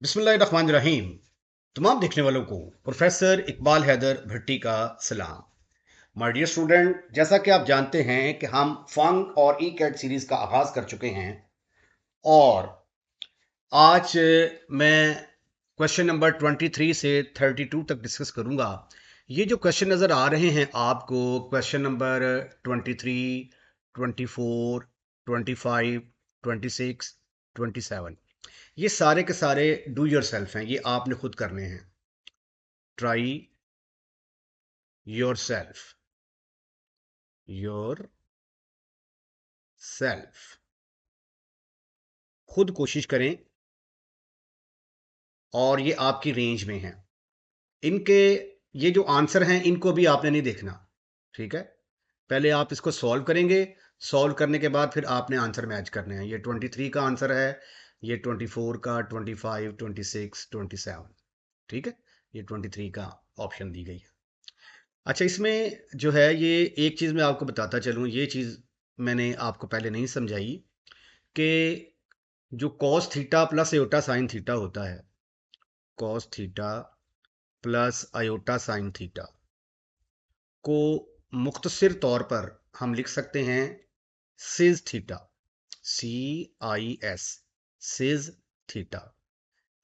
बिस्मिल्लाहिर्रहमानिर्रहीम। तमाम देखने वालों को प्रोफेसर इकबाल हैदर भट्टी का सलाम। माय डियर स्टूडेंट, जैसा कि आप जानते हैं कि हम फंक और ई कैट सीरीज का आगाज कर चुके हैं और आज मैं क्वेश्चन नंबर 23 से 32 तक डिस्कस करूंगा। ये जो क्वेश्चन नज़र आ रहे हैं आपको, क्वेश्चन नंबर 23, 24, 25, 26, 27, ये सारे के सारे डू योर सेल्फ हैं। ये आपने खुद करने हैं। Try your self, your self, खुद कोशिश करें और ये आपकी रेंज में है। इनके ये जो आंसर हैं इनको भी आपने नहीं देखना, ठीक है। पहले आप इसको सॉल्व करेंगे, सॉल्व करने के बाद फिर आपने आंसर मैच करने हैं। ये 23 का आंसर है, ये 24 का, 25, 26, 27, ठीक है। ये 23 का ऑप्शन दी गई है। अच्छा, इसमें जो है ये एक चीज़ मैं आपको बताता चलूँ, ये चीज़ मैंने आपको पहले नहीं समझाई कि जो cos theta plus iota sine theta होता है, cos theta plus iota sine theta को मुख्तसर तौर पर हम लिख सकते हैं सिज थीटा, CIS, सिज थीटा।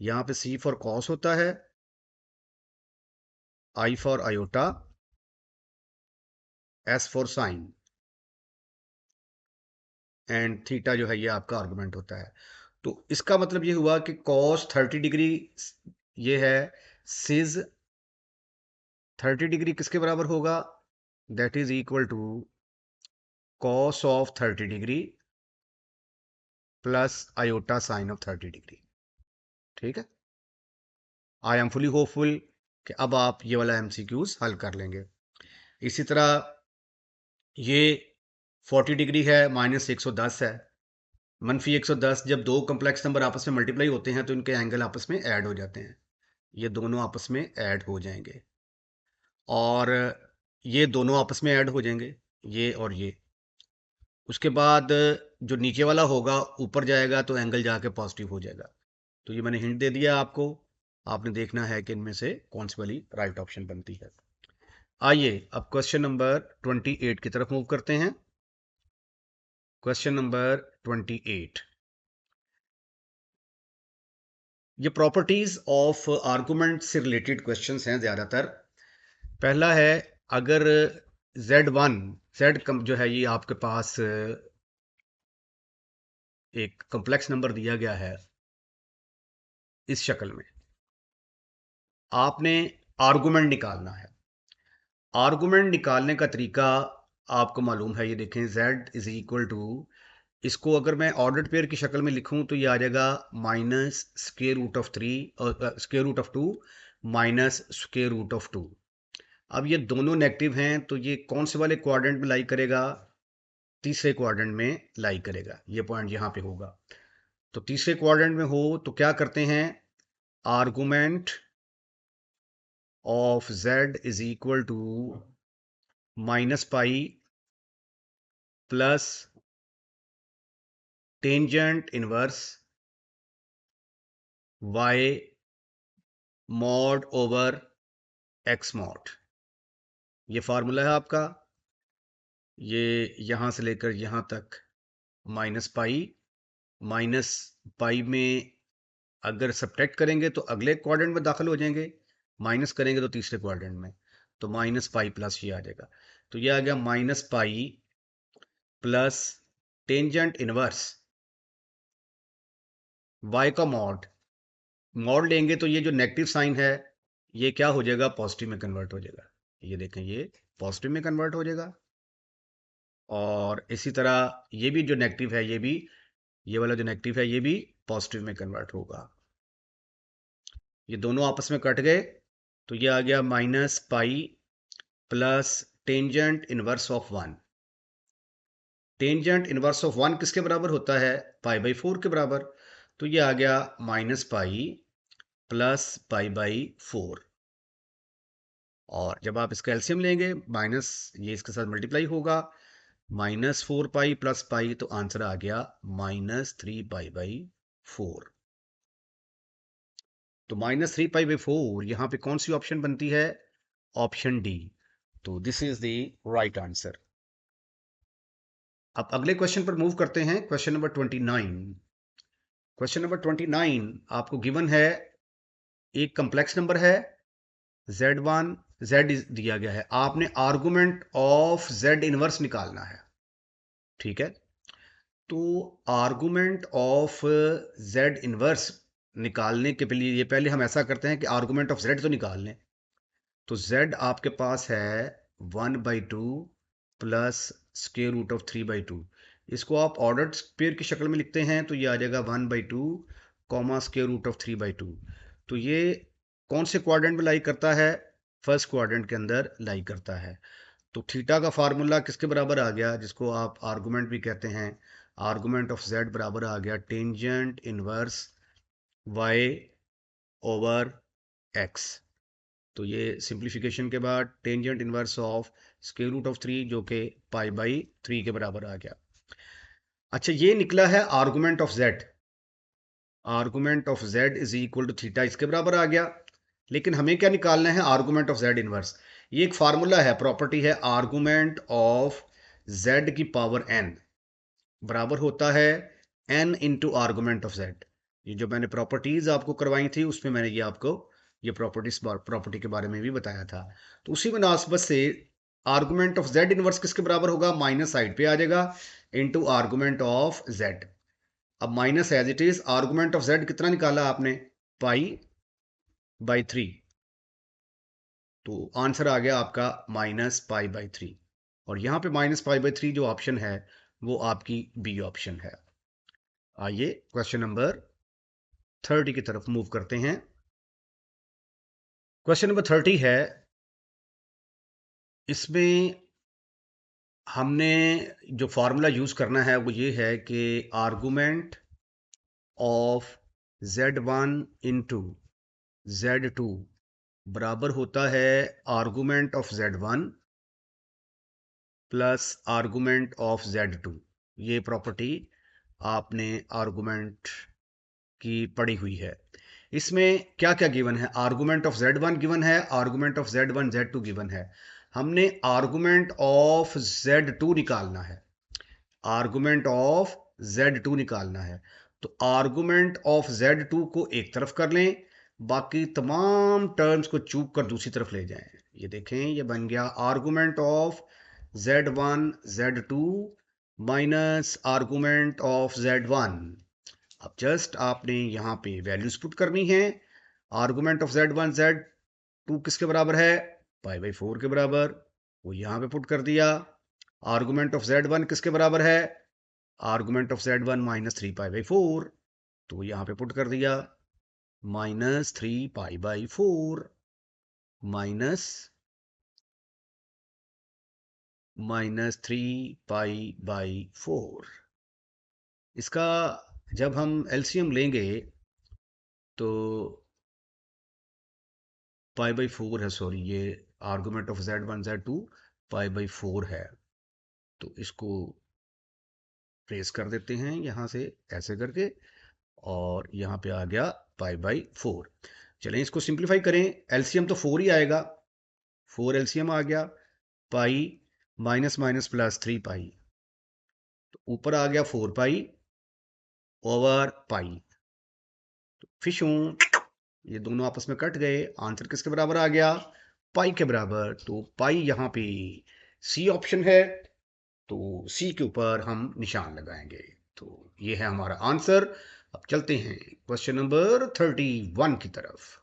यहाँ पे C फॉर कॉस होता है, I for iota, S for sine and theta जो है ये आपका आर्गुमेंट होता है। तो इसका मतलब ये हुआ कि कॉस 30 डिग्री ये है, सिज 30 डिग्री किसके बराबर होगा? That is equal to cos of 30 degree plus iota sine of 30 degree, ठीक है। आई एम फुली होपफुल कि अब आप ये वाला MCQs हल कर लेंगे। इसी तरह ये 40 डिग्री है, -110 है, -110। जब दो कम्प्लेक्स नंबर आपस में मल्टीप्लाई होते हैं तो इनके एंगल आपस में ऐड हो जाते हैं। ये दोनों आपस में ऐड हो जाएंगे और ये दोनों आपस में ऐड हो जाएंगे, ये और ये। उसके बाद जो नीचे वाला होगा ऊपर जाएगा तो एंगल जाके पॉजिटिव हो जाएगा। तो ये मैंने हिंट दे दिया आपको। आपने देखना है कि इनमें से कौन सी वाली राइट ऑप्शन बनती है। आइए अब क्वेश्चन नंबर 28 की तरफ मूव करते हैं। क्वेश्चन नंबर 28, ये प्रॉपर्टीज ऑफ आर्गुमेंट से रिलेटेड क्वेश्चंस हैं ज़्यादातर। पहला है, अगर Z1, Z जो है ये आपके पास एक कॉम्प्लेक्स नंबर दिया गया है इस शक्ल में, आपने आर्गुमेंट निकालना है। आर्गुमेंट निकालने का तरीका आपको मालूम है, ये देखें, Z इज इक्वल टू, इसको अगर मैं ऑर्डर्ड पेयर की शक्ल में लिखूं तो ये आ जाएगा -√3 √2 -√2। अब ये दोनों नेगेटिव हैं तो ये कौन से वाले क्वाड्रेंट में लाई करेगा? तीसरे क्वाड्रेंट में लाई करेगा। ये पॉइंट यहाँ पे होगा। तो तीसरे क्वाड्रेंट में हो तो क्या करते हैं, argument of Z is equal to -pi plus tangent inverse y mod over x mod. ये फार्मूला है आपका। ये यहां से लेकर यहां तक -पाई, -पाई में अगर सब्ट्रैक्ट करेंगे तो अगले क्वाड्रेंट में दाखिल हो जाएंगे, माइनस करेंगे तो तीसरे क्वाड्रेंट में। तो -पाई प्लस ये आ जाएगा। तो ये आ गया -पाई प्लस टेंजेंट इनवर्स y का मॉड। मॉड लेंगे तो ये जो नेगेटिव साइन है ये क्या हो जाएगा, पॉजिटिव में कन्वर्ट हो जाएगा। ये देखें, ये पॉजिटिव में कन्वर्ट हो जाएगा। और इसी तरह ये भी जो नेगेटिव है, ये भी, ये वाला जो नेगेटिव है ये भी पॉजिटिव में कन्वर्ट होगा। ये दोनों आपस में कट गए तो ये आ गया -पाई plus tangent inverse of 1। Tangent inverse of 1 किसके बराबर होता है? π/4 के बराबर। तो ये आ गया -पाई प्लस π/4। और जब आप इसका एलसीएम लेंगे, माइनस ये इसके साथ मल्टीप्लाई होगा, -4 पाई प्लस पाई, तो आंसर आ गया -3 π/4। तो -3π/4 यहाँ पे कौन सी ऑप्शन बनती है? Option D. तो this is the right answer. अब अगले क्वेश्चन पर मूव करते हैं, क्वेश्चन नंबर 29। क्वेश्चन नंबर 29 आपको गिवन है, एक कम्प्लेक्स नंबर है z1, z दिया गया है, आपने आर्गुमेंट ऑफ z इनवर्स निकालना है। ठीक है, तो आर्गुमेंट ऑफ z इनवर्स निकालने के लिए ये पहले हम ऐसा करते हैं कि आर्गुमेंट ऑफ z तो निकाल लें। तो z आपके पास है 1/2 प्लस स्क्वायर रूट ऑफ 3/2। इसको आप ऑर्डर्ड पेयर की शक्ल में लिखते हैं तो ये आ जाएगा 1/2 कॉमा स्क्वायर रूट ऑफ 3/2। तो ये कौन से क्वाड्रेंट में लाई करता है? फर्स्ट क्वाड्रेंट के अंदर लाई करता है। तो थीटा का फार्मूला किसके बराबर आ गया, जिसको आप आर्गुमेंट भी कहते हैं? आर्गुमेंट ऑफ z बराबर आ गया tangent inverse y over x। तो ये सिंप्लीफिकेशन के बाद tangent inverse of square root of 3 जो कि π/3 के बराबर आ गया। अच्छा, ये निकला है argument of z। Argument of z is equal to theta, इसके बराबर आ गया। लेकिन हमें क्या निकालना है? Argument of z inverse. ये एक फार्मूला है, प्रॉपर्टी है, आर्गुमेंट ऑफ z की पावर n बराबर होता है n into argument of z। ये जो मैंने प्रॉपर्टीज आपको करवाई थी उसमें मैंने ये आपको ये प्रॉपर्टी के बारे में भी बताया था। तो उसी मुनासबत से आर्गुमेंट ऑफ z इनवर्स किसके बराबर होगा? माइनस साइड पे आ जाएगा, इंटू आर्गुमेंट ऑफ z। अब minus as it is, argument of z कितना निकाला आपने? π/3। तो आंसर आ गया आपका -π/3। और यहां पे -π/3 जो ऑप्शन है वो आपकी बी ऑप्शन है। आइए क्वेश्चन नंबर 30 की तरफ मूव करते हैं। क्वेश्चन नंबर 30 है, इसमें हमने जो फॉर्मूला यूज करना है वो ये है कि argument of z1 into z2 बराबर होता है argument of z1 plus argument of z2। ये प्रॉपर्टी आपने आर्गुमेंट की पड़ी हुई है। इसमें क्या क्या गिवन है? आर्गुमेंट ऑफ z1 गिवन है, argument of z1 z2 given है। हमने आर्गुमेंट ऑफ z2 निकालना है, आर्गुमेंट ऑफ z2 निकालना है। तो आर्गुमेंट ऑफ z2 को एक तरफ कर लें, बाकी तमाम टर्म्स को चूक कर दूसरी तरफ ले जाएं। ये देखें, ये बन गया argument of z1 z2 minus argument of z1। अब जस्ट आपने यहाँ पे वैल्यूज पुट करनी है। आर्गुमेंट ऑफ z1 z2 किसके बराबर है? π/4 के बराबर, वो यहाँ पे पुट कर दिया। आर्गुमेंट ऑफ z1 किसके बराबर है? आर्गुमेंट ऑफ z1 -3π/4, तो यहाँ पे पुट कर दिया -3π/4 -3π/4। इसका जब हम एलसीएम लेंगे तो π/4 है, सॉरी, ये आर्गुमेंट ऑफ z1 z2 π/4 है। तो इसको ट्रेस कर देते हैं यहाँ से ऐसे करके, और यहाँ पे आ गया π/4। चलें इसको सिंप्लीफाई करें, एलसीएम तो 4 ही आएगा, 4 एलसीएम आ गया, पाई माइनस माइनस प्लस 3π, तो ऊपर आ गया 4π ओवर पाई। तो फिशू, ये दोनों आपस में कट गए, आंसर किसके बराबर आ गया? पाई के बराबर। तो पाई यहाँ पे सी ऑप्शन है, तो सी के ऊपर हम निशान लगाएंगे। तो ये है हमारा आंसर। अब चलते हैं क्वेश्चन नंबर 31 की तरफ।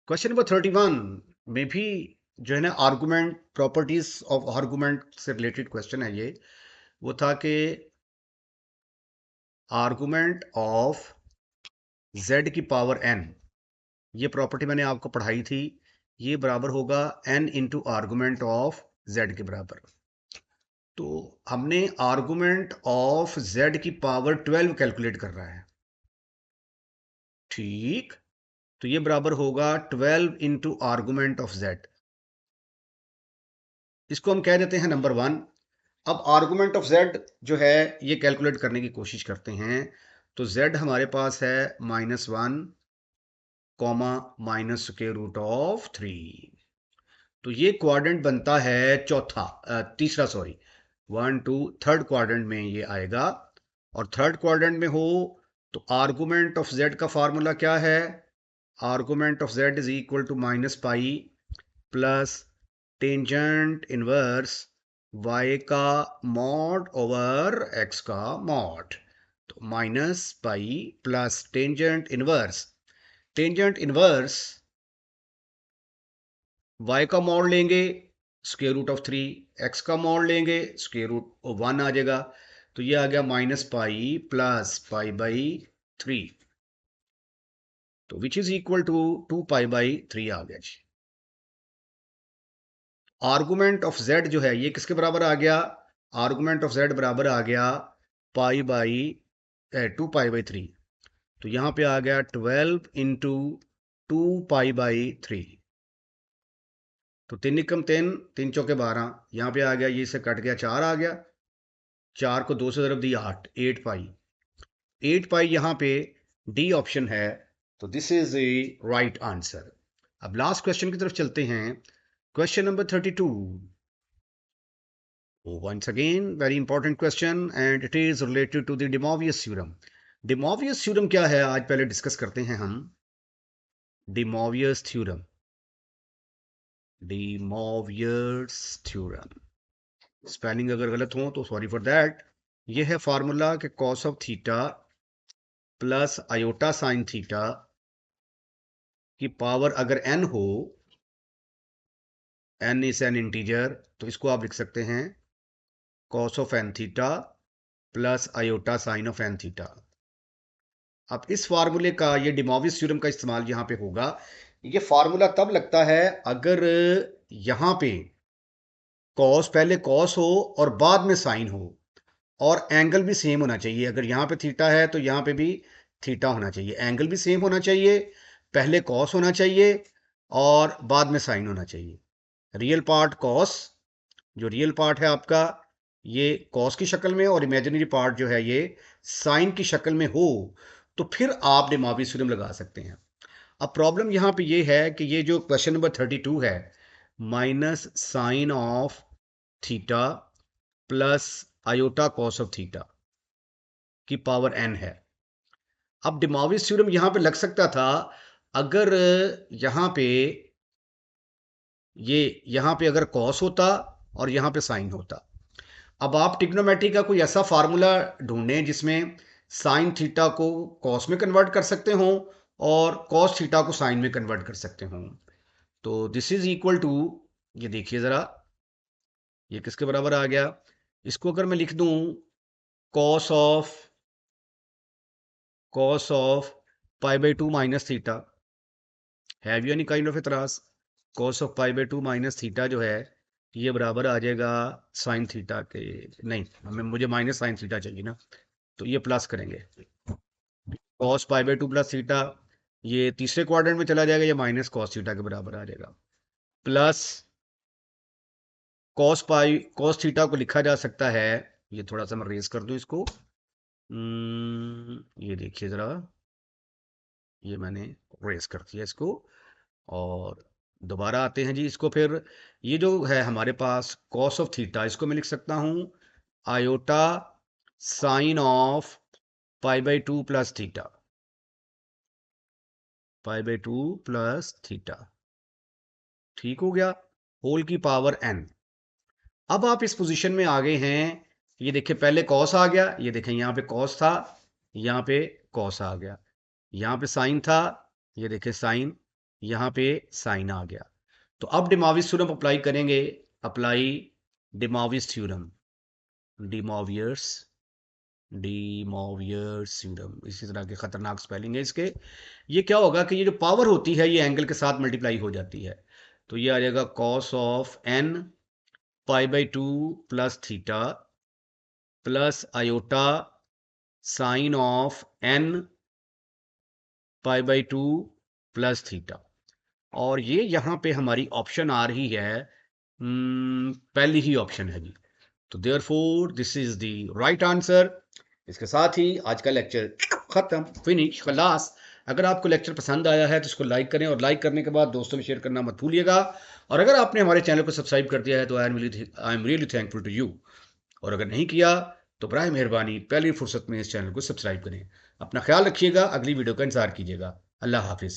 क्वेश्चन नंबर 31 में भी जो है ना, आर्गुमेंट, प्रॉपर्टीज ऑफ आर्गुमेंट से रिलेटेड क्वेश्चन है ये। वो था कि आर्गुमेंट ऑफ z की पावर n, ये प्रॉपर्टी मैंने आपको पढ़ाई थी, ये बराबर होगा n into argument of z के बराबर। तो हमने आर्गुमेंट ऑफ z की पावर 12 कैलकुलेट कर रहा है, ठीक? तो ये बराबर होगा 12 इंटू आर्गुमेंट ऑफ z। इसको हम कह देते हैं नंबर 1। अब आर्गुमेंट ऑफ z जो है ये कैलकुलेट करने की कोशिश करते हैं। तो z हमारे पास है -1 comma minus square root of 3। तो ये क्वाड्रेंट बनता है तीसरा, सॉरी, 1 2 थर्ड क्वाड्रेंट में ये आएगा। और थर्ड क्वाड्रेंट में हो तो आर्गुमेंट ऑफ z का फार्मूला क्या है? Argument of z is equal to -pi plus tangent inverse y का मॉड ओवर x का मॉड। तो -pi plus tangent inverse y का मॉड लेंगे स्क्वायर रूट ऑफ 3, x का मॉड लेंगे स्क्वायर रूट 1 आ जाएगा। तो ये आ गया -पाई प्लस पाई बाई 3, तो which is equal to 2 pi by 3 आ गया जी। आर्गुमेंट ऑफ z जो है ये किसके बराबर आ गया? आर्गुमेंट ऑफ z बराबर आ गया पाई बाई 2 पाई बाई 3। तो यहां पे आ गया 12 इंटू 2 पाई बाई 3। तो 3 एकम 3, 3 चौके 12, यहाँ पे आ गया, ये से कट गया 4 आ गया, 4 को 2 से ज़रब दिया 8 पाई। 8 पाई यहाँ पे डी ऑप्शन है, तो this is a right answer. अब लास्ट क्वेश्चन की तरफ चलते हैं, question number 32। Once again, very important question and it is related to the De Moivre's theorem. De Moivre's theorem क्या है आज पहले डिस्कस करते हैं हम। De Moivre's theorem, De Moivre's theorem, spelling अगर गलत हो तो सॉरी फॉर दैट। ये है फार्मूला कि cos of theta plus iota sine theta की पावर अगर n हो, n इज एन इंटीजर, तो इसको आप लिख सकते हैं cos of n theta plus iota sine of n theta. अब इस फार्मूले का, ये De Moivre's थ्योरम का इस्तेमाल यहां पे होगा। ये फार्मूला तब लगता है अगर यहां पे कॉस, पहले कॉस हो और बाद में साइन हो, और एंगल भी सेम होना चाहिए। अगर यहाँ पे थीटा है तो यहाँ पे भी थीटा होना चाहिए, एंगल भी सेम होना चाहिए, पहले कॉस होना चाहिए और बाद में साइन होना चाहिए। रियल पार्ट कॉस, जो रियल पार्ट है आपका ये कॉस की शक्ल में, और इमेजिनरी पार्ट जो है ये साइन की शक्ल में हो, तो फिर आप De Moivre's थ्योरम लगा सकते हैं। अब प्रॉब्लम यहाँ पे ये है कि ये जो क्वेश्चन नंबर 32 है, minus sine of theta plus iota cos of theta की पावर n है। अब De Moivre's थ्योरम यहां पे लग सकता था अगर यहां पे अगर कॉस होता और यहां पे साइन होता। अब आप ट्रिग्नोमेट्री का कोई ऐसा फार्मूला ढूंढें जिसमें साइन थीटा को कॉस में कन्वर्ट कर सकते हो और कॉस थीटा को साइन में कन्वर्ट कर सकते हो। तो दिस इज इक्वल टू, ये देखिए जरा, ये किसके बराबर आ गया? इसको अगर मैं लिख दूं cos of pi by 2 minus theta, have you any kind of इतराज? Cos of pi by 2 minus theta जो है ये बराबर आ जाएगा साइन थीटा के, नहीं मुझे माइनस साइन थीटा चाहिए ना, तो ये प्लस करेंगे। Cos pi by 2 plus theta ये तीसरे क्वाड्रेंट में चला जाएगा, ये माइनस कॉस थीटा के बराबर आ जाएगा। प्लस कॉस थीटा को लिखा जा सकता है, ये थोड़ा सा मैं रेज कर दूं इसको, ये देखिए जरा, ये मैंने रेज कर दिया इसको। और दोबारा आते हैं जी इसको, फिर ये जो है हमारे पास कॉस ऑफ थीटा, इसको मैं लिख सकता हूं iota sine of pi by 2 plus theta, pi by 2 plus theta, ठीक हो गया, होल की पावर n। अब आप इस पोजीशन में आ गए हैं, ये देखिए पहले कॉस आ गया, ये देखें यहाँ पे कॉस था, यहाँ पे कॉस आ गया, यहाँ पे साइन था, ये देखिए साइन, यहाँ पे साइन आ गया। तो अब De Moivre's थ्योरम अप्लाई करेंगे, apply De Moivre's theorem, De Moivre's theorem, इसी तरह के खतरनाक स्पेलिंग है इसके। ये क्या होगा कि ये जो पावर होती है ये एंगल के साथ मल्टीप्लाई हो जाती है, तो ये आ जाएगा cos of n pi by 2 plus theta plus iota sine of n pi by 2 plus theta. और ये यहाँ पे हमारी ऑप्शन आ रही है, पहली ही ऑप्शन है जी। तो therefore this is the right answer. इसके साथ ही आज का लेक्चर ख़त्म, फिनिश, खलास। अगर आपको लेक्चर पसंद आया है तो इसको लाइक करें और लाइक करने के बाद दोस्तों में शेयर करना मत भूलिएगा। और अगर आपने हमारे चैनल को सब्सक्राइब कर दिया है तो I am really thankful to you. और अगर नहीं किया तो बराए मेहरबानी पहली फुर्सत में इस चैनल को सब्सक्राइब करें। अपना ख्याल रखिएगा, अगली वीडियो का इंतज़ार कीजिएगा। अल्लाह हाफ़िज़।